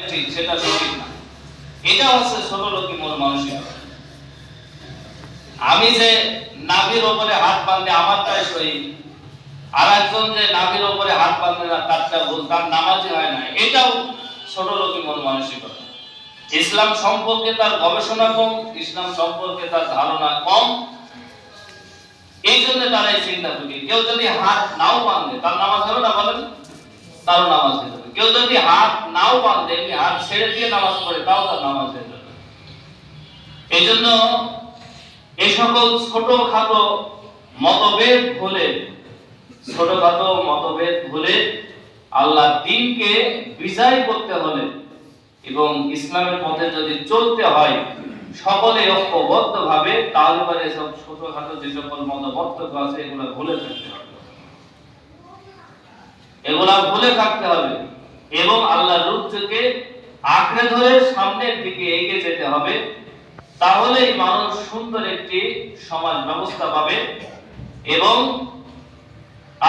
ঠিক, সেটা সঠিক না। এটা হচ্ছে ছোট লোকই মন মানসিকতা। আমি যে নাভির উপরে হাত বাঁধে আমারটাই সহি, আর একজন যে নাভির উপরে হাত বাঁধে না তারটা ভুল, তার নামাজই হয় না, এটাও ছোট লোকই মন মানসিকতা। ইসলাম সম্পর্কে তার গবেষণা কম, ইসলাম সম্পর্কে তার ধারণা কম, এই জন্য তারা এই চিন্তা করি। কেউ যদি হাত নাও বাঁধে তার নামাজ হবে না? বলেন, তারও নামাজ হয়ে যাবে। কেউ যদি হাত নাও বাঁধে, হাত ছেড়ে দিয়ে নামাজ পড়ে, তাও তার নামাজ হয়ে যাবে। এই জন্য এই সকল ছোটখাটো মতভেদ ভুলে আল্লাহর দ্বীনকে বিজয় করতে হলে এবং ইসলামের পথে যদি চলতে হয় সকলে ঐক্যবদ্ধভাবে, তাহলে পরে সব ছোটখাটো যে সকল মতপার্থক্য আছে এগুলো ভুলে থাকতে হবে এবং আল্লাহর রূপকে আঁকড়ে ধরে সামনের দিকে এগিয়ে যেতে হবে। তাহলেই মানুষ সুন্দর একটি সমাজ ব্যবস্থা পাবে এবং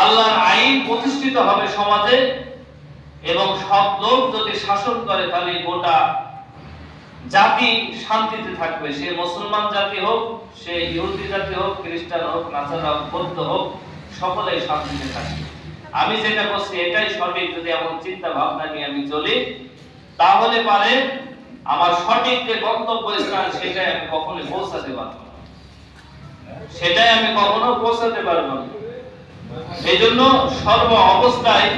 আল্লাহর আইন প্রতিষ্ঠিত হবে সমাজে, এবং সব লোক যদি শাসন করে তাহলে গোটা জাতি শান্তিতে থাকবে। সে মুসলমান জাতি হোক, সে ইহুদি জাতি হোক, খ্রিস্টান হোক, নাসারা হোক, বৌদ্ধ হোক, সকলেই শান্তিতে থাকবে। আমি যেটা বলছি এটাই সঠিক, যদি এমন চিন্তা ভাবনা নিয়ে আমি চলি, তাহলে পারে আমার সঠিক যে গন্তব্য স্থান সেটাই আমি কখনো পৌঁছাতে পারবো না। এই জন্য সর্ব অবস্থায়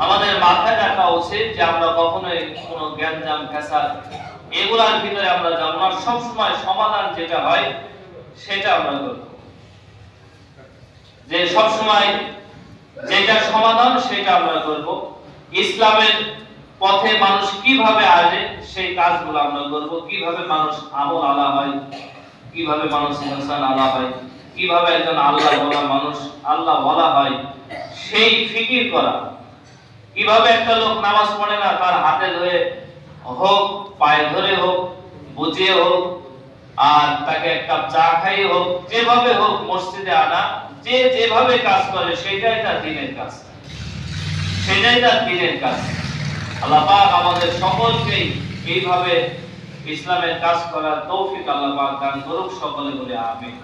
আমাদের মাথায় রাখা উচিত যে আমরা কখনোই কোনো জ্ঞানজাম ফ্যাসাদ এগুলার ভিতরে আমরা যাব না। সবসময় সমাধান যেটা হয় সেটা আমরা করব, যে সবসময় যেটা সমাধান সেটা আমরা করব। ইসলামের পথে মানুষ কিভাবে আসে সেই কাজগুলো আমরা করব, কিভাবে মানুষ আমল আলা হয়, কিভাবে মানুষ ইনসান আলা হয়, কিভাবে একজন আল্লাহ বলা মানুষ আল্লাহ বলা হয় সেই ফিকির করা, কিভাবে একটা লোক নামাজ পড়ে না তার হাতে ধরে হোক, পায়ে ধরে হোক, বুঝিয়ে হোক, আর তাকে এক কাপ চা খাইয়ে হোক, যেভাবে হোক মসজিদে আনা, যে যেভাবে কাজ করে সেটাই তার দ্বীনের কাজ। আল্লাহ পাক আমাদের সকলকেই এইভাবে ইসলামের কাজ করার তৌফিক আল্লাহ পাক দান করুক, সকলে বলে আমিন।